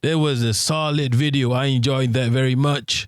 There was a solid video. I enjoyed that very much.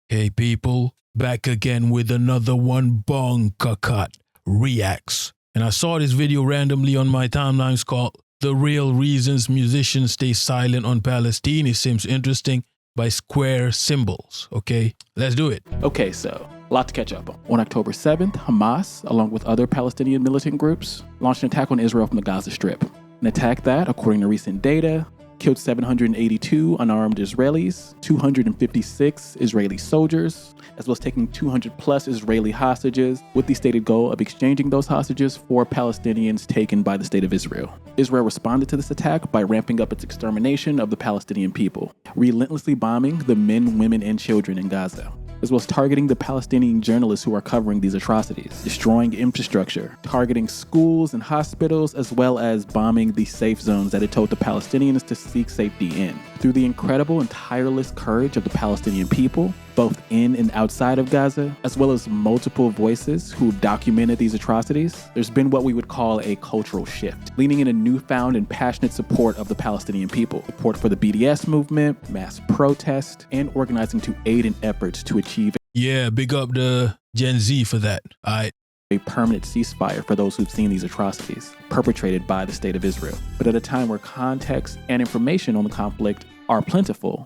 Hey people, back again with another one bong kakat reacts. And I saw this video randomly on my timeline. It's called The Real Reasons Musicians Stay Silent on Palestine. It seems interesting, by Square Cymbals. Okay, let's do it. Okay, so a lot to catch up on. On October 7th, Hamas, along with other Palestinian militant groups, launched an attack on Israel from the Gaza Strip. An attack that, according to recent data, killed 782 unarmed Israelis, 256 Israeli soldiers, as well as taking 200 plus Israeli hostages, with the stated goal of exchanging those hostages for Palestinians taken by the state of Israel. Israel responded to this attack by ramping up its extermination of the Palestinian people, relentlessly bombing the men, women, and children in Gaza, as well as targeting the Palestinian journalists who are covering these atrocities, destroying infrastructure, targeting schools and hospitals, as well as bombing the safe zones that it told the Palestinians to seek safety in. Through the incredible and tireless courage of the Palestinian people, both in and outside of Gaza, as well as multiple voices who documented these atrocities, there's been what we would call a cultural shift, leaning in a newfound and passionate support of the Palestinian people, support for the BDS movement, mass protest, and organizing to aid in efforts to achieve big up the Gen Z for that. a permanent ceasefire for those who've seen these atrocities perpetrated by the state of Israel. But at a time where context and information on the conflict are plentiful.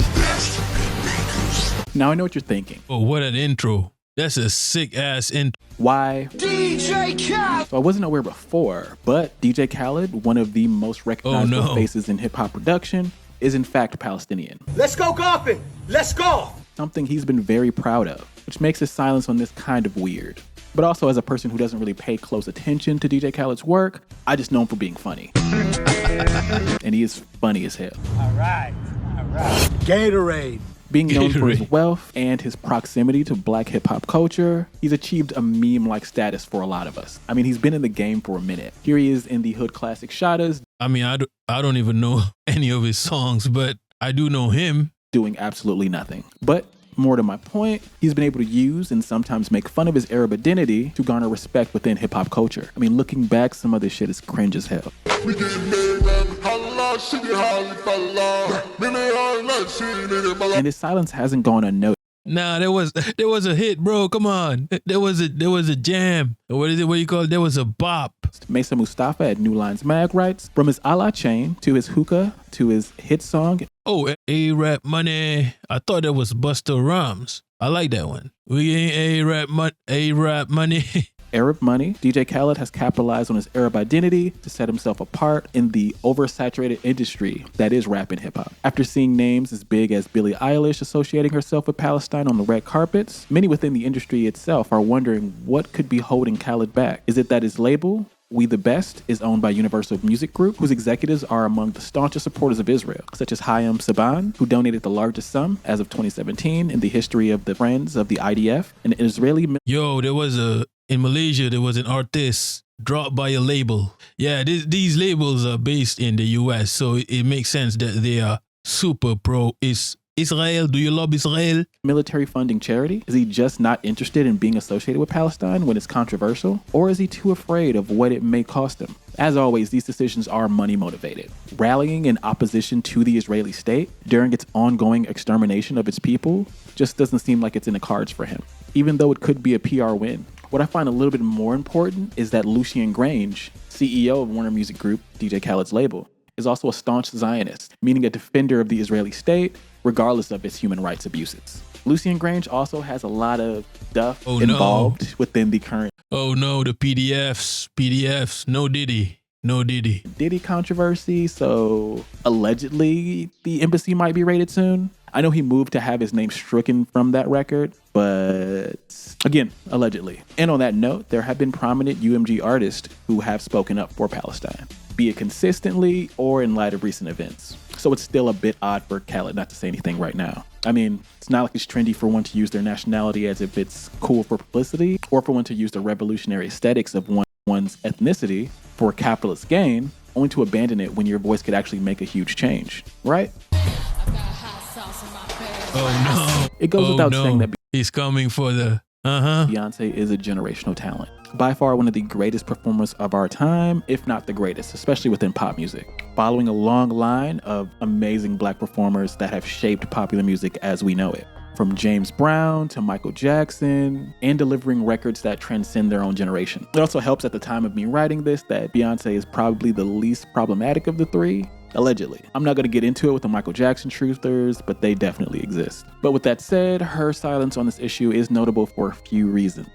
Now I know what you're thinking. Oh, what an intro. That's a sick ass intro. Why? DJ Khaled! So I wasn't aware before, but DJ Khaled, one of the most recognizable faces in hip hop production, is in fact Palestinian. Let's go golfing! Let's go! Something he's been very proud of, which makes his silence on this kind of weird. But also, as a person who doesn't really pay close attention to DJ Khaled's work, I just know him for being funny. And he is funny as hell. All right. Gatorade. Being known for his wealth and his proximity to black hip-hop culture, he's achieved a meme-like status for a lot of us. I mean, he's been in the game for a minute. Here he is in the hood classic Shadas. I mean, I don't even know any of his songs, but I do know him. Doing absolutely nothing. But more to my point, he's been able to use and sometimes make fun of his Arab identity to garner respect within hip-hop culture. I mean, looking back, some of this shit is cringe as hell. And his silence hasn't gone unnoticed. Nah, there was a hit, bro. Come on. There was a jam. What is it? What do you call it? There was a bop. Mesa Mustafa at New Lines Mag writes, from his Allah chain to his hookah to his hit song. Oh, A-Rap Money. I thought that was Busta Rhymes. I like that one. We ain't A-Rap Money. Arab Money, DJ Khaled has capitalized on his Arab identity to set himself apart in the oversaturated industry that is rap and hip-hop. After seeing names as big as Billie Eilish associating herself with Palestine on the red carpets, many within the industry itself are wondering what could be holding Khaled back. Is it that his label, We the Best, is owned by Universal Music Group, whose executives are among the staunchest supporters of Israel, such as Hayam Saban, who donated the largest sum as of 2017 in the history of the Friends of the IDF, an Israeli... In Malaysia, there was an artist dropped by a label. Yeah, these labels are based in the US, so it makes sense that they are super pro Israel. Do you love Israel? Military funding charity? Is he just not interested in being associated with Palestine when it's controversial? Or is he too afraid of what it may cost him? As always, these decisions are money motivated. Rallying in opposition to the Israeli state during its ongoing extermination of its people just doesn't seem like it's in the cards for him, even though it could be a PR win. What I find a little bit more important is that Lucien Grange, CEO of Warner Music Group, DJ Khaled's label, is also a staunch Zionist, meaning a defender of the Israeli state, regardless of its human rights abuses. Lucien Grange also has a lot of stuff involved within the current... Oh no, the PDFs, no Diddy. Diddy controversy, so allegedly the embassy might be raided soon. I know he moved to have his name stricken from that record, but again, allegedly. And on that note, there have been prominent UMG artists who have spoken up for Palestine, be it consistently or in light of recent events. So it's still a bit odd for Khaled not to say anything right now. I mean, it's not like it's trendy for one to use their nationality as if it's cool for publicity, or for one to use the revolutionary aesthetics of one's ethnicity for capitalist gain, only to abandon it when your voice could actually make a huge change, right? Oh no. It goes without saying that he's coming for the Beyonce is a generational talent. By far one of the greatest performers of our time, if not the greatest, especially within pop music. Following a long line of amazing Black performers that have shaped popular music as we know it. From James Brown to Michael Jackson, and delivering records that transcend their own generation. It also helps at the time of me writing this that Beyonce is probably the least problematic of the three, allegedly. I'm not going to get into it with the Michael Jackson truthers, but they definitely exist. But with that said, her silence on this issue is notable for a few reasons.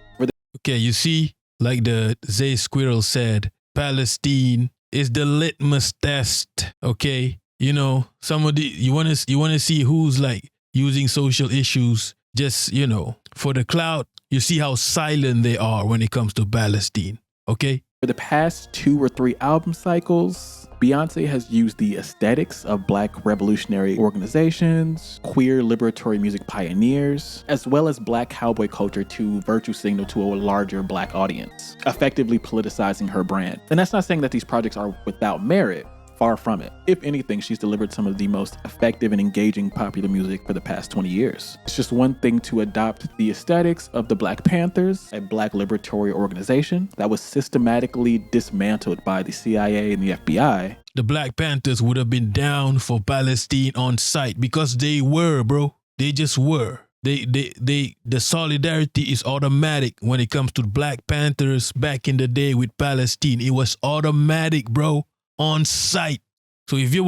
Okay, you see, like the Zay Squirrel said, Palestine is the litmus test, okay? You know, some of the, you want to see who's like using social issues just, you know, for the clout. You see how silent they are when it comes to Palestine, okay? For the past 2 or 3 album cycles, Beyonce has used the aesthetics of Black revolutionary organizations, queer liberatory music pioneers, as well as Black cowboy culture to virtue signal to a larger Black audience, effectively politicizing her brand. And that's not saying that these projects are without merit. Far from it. If anything, she's delivered some of the most effective and engaging popular music for the past 20 years. It's just one thing to adopt the aesthetics of the Black Panthers, a Black liberatory organization that was systematically dismantled by the CIA and the FBI. The Black Panthers would have been down for Palestine on sight because they were, bro. They just were. The solidarity is automatic when it comes to Black Panthers back in the day with Palestine. It was automatic, bro. On site. So if you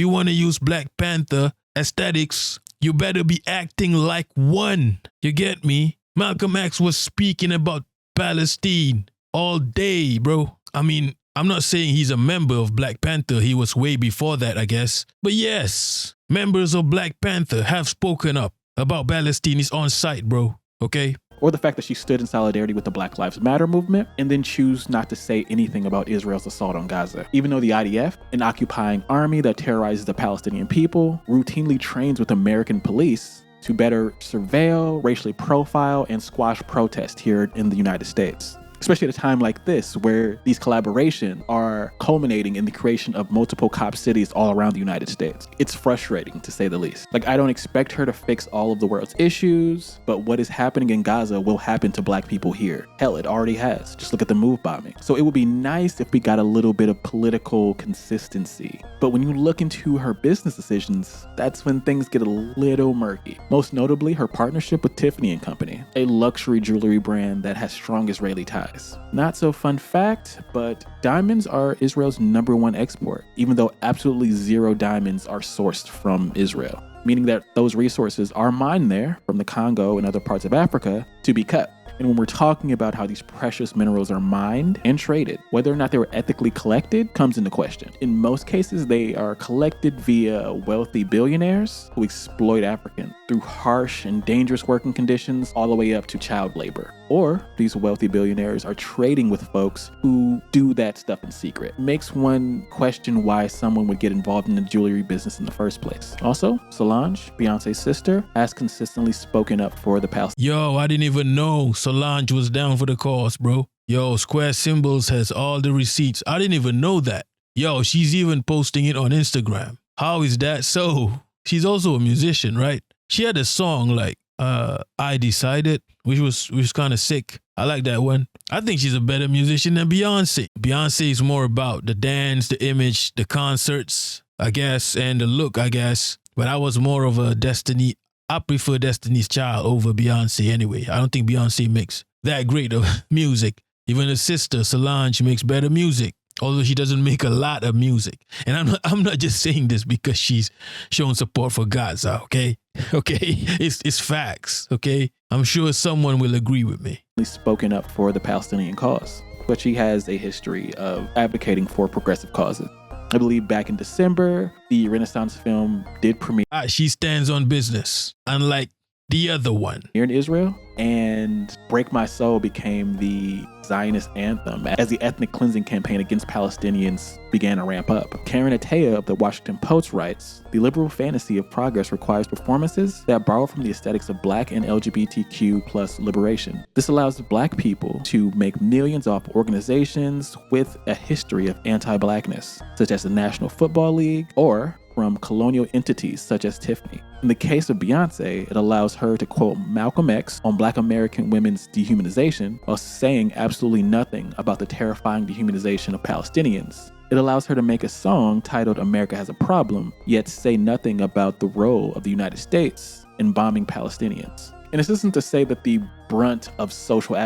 want to use Black Panther aesthetics, you better be acting like one. You get me? Malcolm X was speaking about Palestine all day, bro. I mean, I'm not saying he's a member of Black Panther. He was way before that, I guess. But yes, members of Black Panther have spoken up about Palestine. Is on site, bro. Okay? Or the fact that she stood in solidarity with the Black Lives Matter movement and then choose not to say anything about Israel's assault on Gaza. Even though the IDF, an occupying army that terrorizes the Palestinian people, routinely trains with American police to better surveil, racially profile, and squash protest here in the United States. Especially at a time like this, where these collaborations are culminating in the creation of multiple cop cities all around the United States. It's frustrating, to say the least. Like, I don't expect her to fix all of the world's issues, but what is happening in Gaza will happen to Black people here. Hell, it already has. Just look at the MOVE bombing. So it would be nice if we got a little bit of political consistency. But when you look into her business decisions, that's when things get a little murky. Most notably, her partnership with Tiffany & Company, a luxury jewelry brand that has strong Israeli ties. Not so fun fact, but diamonds are Israel's #1 export, even though absolutely 0 diamonds are sourced from Israel, meaning that those resources are mined there from the Congo and other parts of Africa to be cut. And when we're talking about how these precious minerals are mined and traded, whether or not they were ethically collected comes into question. In most cases, they are collected via wealthy billionaires who exploit Africans through harsh and dangerous working conditions all the way up to child labor. Or these wealthy billionaires are trading with folks who do that stuff in secret. It makes one question why someone would get involved in the jewelry business in the first place. Also, Solange, Beyonce's sister, has consistently spoken up for the Palestinians. Yo, I didn't even know Solange was down for the cause, bro. Yo, Square Cymbals has all the receipts. I didn't even know that. Yo, she's even posting it on Instagram. How is that so? She's also a musician, right? She had a song like I Decided, which was kind of sick. I like that one. I think she's a better musician than Beyonce. Beyonce is more about the dance, the image, the concerts, I guess, and the look, I guess. But I was more of a Destiny. I prefer Destiny's Child over Beyonce anyway. I don't think Beyonce makes that great of music. Even her sister, Solange, makes better music, although she doesn't make a lot of music. And I'm not just saying this because she's showing support for Gaza, okay? Okay? It's facts, okay? I'm sure someone will agree with me. Spoken up for the Palestinian cause, but she has a history of advocating for progressive causes. I believe back in December, the Renaissance film did premiere. She stands on business, unlike the other one. Here in Israel, and Break My Soul became the Zionist anthem as the ethnic cleansing campaign against Palestinians began to ramp up. Karen Ataya of the Washington Post writes, "The liberal fantasy of progress requires performances that borrow from the aesthetics of Black and LGBTQ plus liberation. This allows Black people to make millions off organizations with a history of anti-Blackness, such as the National Football League or from colonial entities such as Tiffany. In the case of Beyonce, it allows her to quote Malcolm X on Black American women's dehumanization while saying absolutely nothing about the terrifying dehumanization of Palestinians. It allows her to make a song titled America Has a Problem, yet say nothing about the role of the United States in bombing Palestinians. And this isn't to say that the brunt of social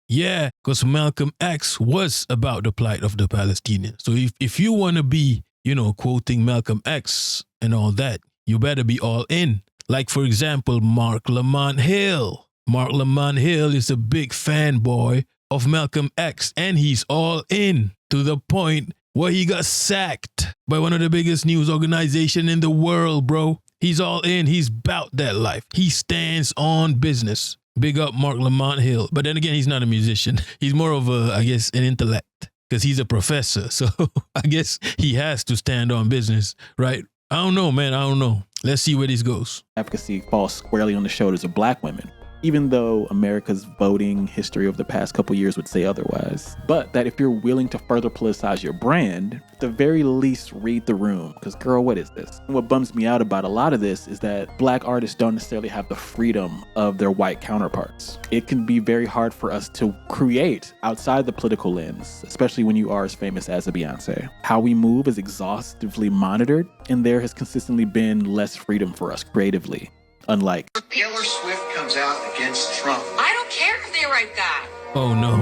Yeah, because Malcolm X was about the plight of the Palestinians. So if you want to be, quoting Malcolm X and all that, you better be all in. Like, for example, Mark Lamont Hill. Mark Lamont Hill is a big fanboy of Malcolm X, and he's all in to the point where he got sacked by one of the biggest news organizations in the world, bro. He's all in. He's about that life. He stands on business. Big up Mark Lamont Hill. But then again, he's not a musician. He's more of an intellect, because he's a professor. So I guess he has to stand on business, right? I don't know, man. I don't know. Let's see where this goes. Advocacy falls squarely on the shoulders of Black women, even though America's voting history over the past couple years would say otherwise. But that if you're willing to further politicize your brand, at the very least read the room, because girl, what is this? And what bums me out about a lot of this is that Black artists don't necessarily have the freedom of their white counterparts. It can be very hard for us to create outside the political lens, especially when you are as famous as a Beyonce. How we move is exhaustively monitored, and there has consistently been less freedom for us creatively. Unlike Taylor Swift comes out against Trump. I don't care if they write that. Oh, no.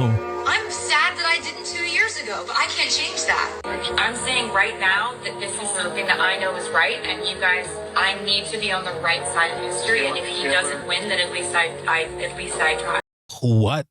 I'm sad that I didn't 2 years ago, but I can't change that. I'm saying right now that this is something that I know is right, and you guys, I need to be on the right side of history, and if he doesn't win, then at least I tried. What?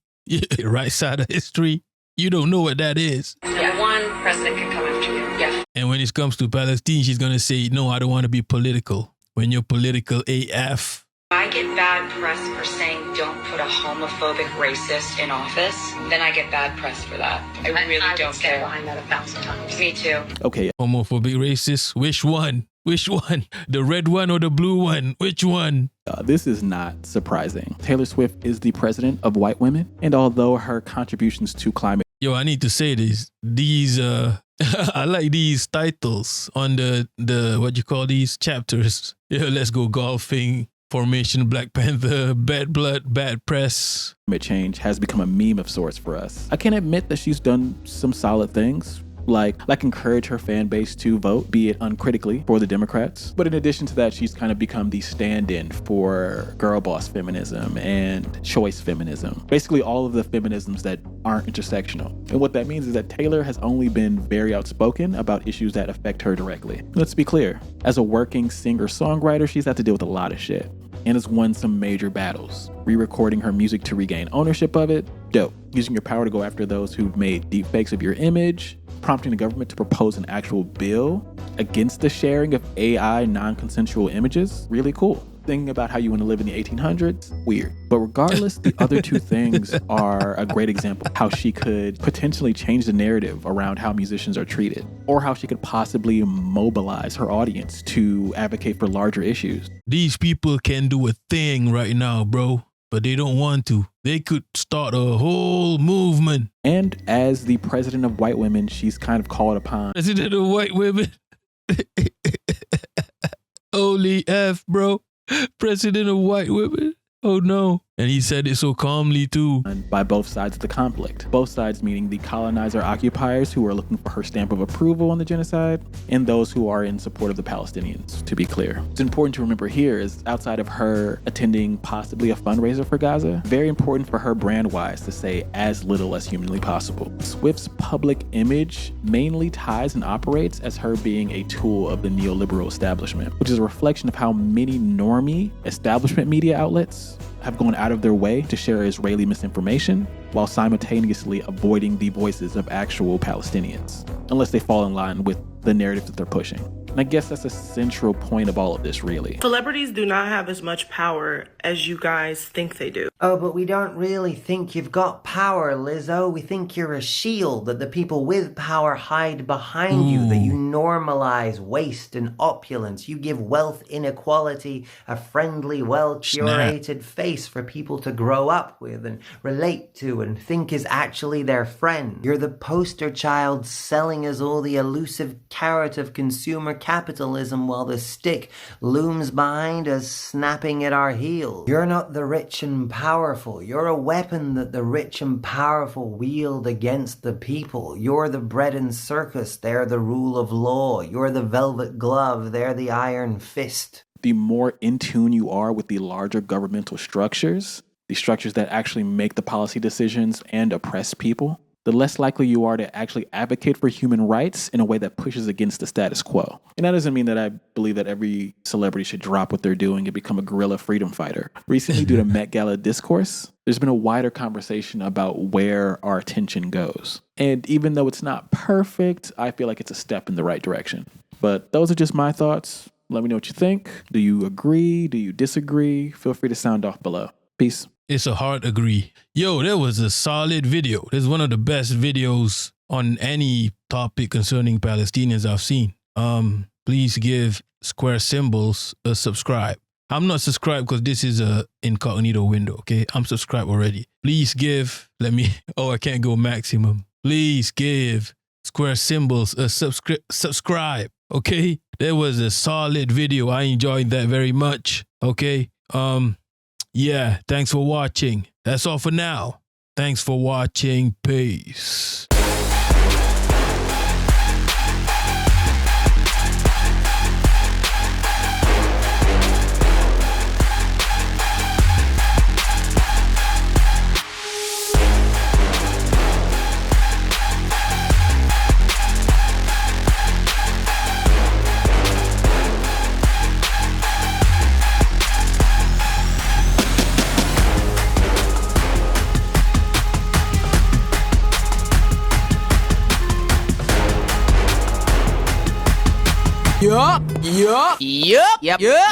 Right side of history? You don't know what that is. Yeah, one president can come after you. Yeah. And when it comes to Palestine, she's going to say, no, I don't want to be political. When you're political AF. I get bad press for saying don't put a homophobic racist in office, then I get bad press for that. I really don't care. Behind that 1,000 times. Me too. Okay. Homophobic racist? Which one? Which one? The red one or the blue one? Which one? This is not surprising. Taylor Swift is the president of white women, and although her contributions to climate... Yo, I need to say this. These, I like these titles on the what you call these chapters. Yeah, let's go golfing, formation, Black Panther, bad blood, bad press. Climate change has become a meme of sorts for us. I can admit that she's done some solid things, like encourage her fan base to vote, be it uncritically, for the Democrats. But in addition to that, she's kind of become the stand-in for girl boss feminism and choice feminism. Basically all of the feminisms that aren't intersectional. And what that means is that Taylor has only been very outspoken about issues that affect her directly. Let's be clear, as a working singer-songwriter, she's had to deal with a lot of shit and has won some major battles. Re-recording her music to regain ownership of it, dope. Using your power to go after those who've made deepfakes of your image, prompting the government to propose an actual bill against the sharing of AI non-consensual images, really cool. Thinking about how you want to live in the 1800s, weird. But regardless, the other two things are a great example of how she could potentially change the narrative around how musicians are treated, or how she could possibly mobilize her audience to advocate for larger issues. These people can do a thing right now, bro, but they don't want to. They could start a whole movement. And as the president of white women, she's kind of called upon. President of white women? Holy F, bro. President of white women? Oh no. And he said it so calmly too. By both sides of the conflict. Both sides meaning the colonizer occupiers who are looking for her stamp of approval on the genocide, and those who are in support of the Palestinians, to be clear. It's important to remember here is outside of her attending possibly a fundraiser for Gaza, very important for her brand-wise to say as little as humanly possible. Swift's public image mainly ties and operates as her being a tool of the neoliberal establishment, which is a reflection of how many normie establishment media outlets have gone out of their way to share Israeli misinformation while simultaneously avoiding the voices of actual Palestinians, unless they fall in line with the narrative that they're pushing. And I guess that's a central point of all of this, really. Celebrities do not have as much power as you guys think they do. Oh, but we don't really think you've got power, Lizzo. We think you're a shield that the people with power hide behind you, that you normalize waste and opulence. You give wealth inequality a friendly, well-curated face for people to grow up with and relate to and think is actually their friend. You're the poster child selling us all the elusive carrot of consumer capitalism while the stick looms behind us, snapping at our heels. You're not the rich and powerful. You're a weapon that the rich and powerful wield against the people. You're the bread and circus. They're the rule of law. You're the velvet glove. They're the iron fist. The more in tune you are with the larger governmental structures, the structures that actually make the policy decisions and oppress people, the less likely you are to actually advocate for human rights in a way that pushes against the status quo. And that doesn't mean that I believe that every celebrity should drop what they're doing and become a guerrilla freedom fighter. Recently, due to Met Gala discourse, there's been a wider conversation about where our attention goes. And even though it's not perfect, I feel like it's a step in the right direction. But those are just my thoughts. Let me know what you think. Do you agree? Do you disagree? Feel free to sound off below. Peace. It's a hard agree. Yo, that was a solid video. This is one of the best videos on any topic concerning Palestinians I've seen. Please give Square Cymbals a subscribe. I'm not subscribed because this is a incognito window, okay? I'm subscribed already. Please give, I can't go maximum. Please give Square Cymbals a subscribe, okay? That was a solid video. I enjoyed that very much, okay? Yeah, thanks for watching. That's all for now. Thanks for watching. Peace. Yup.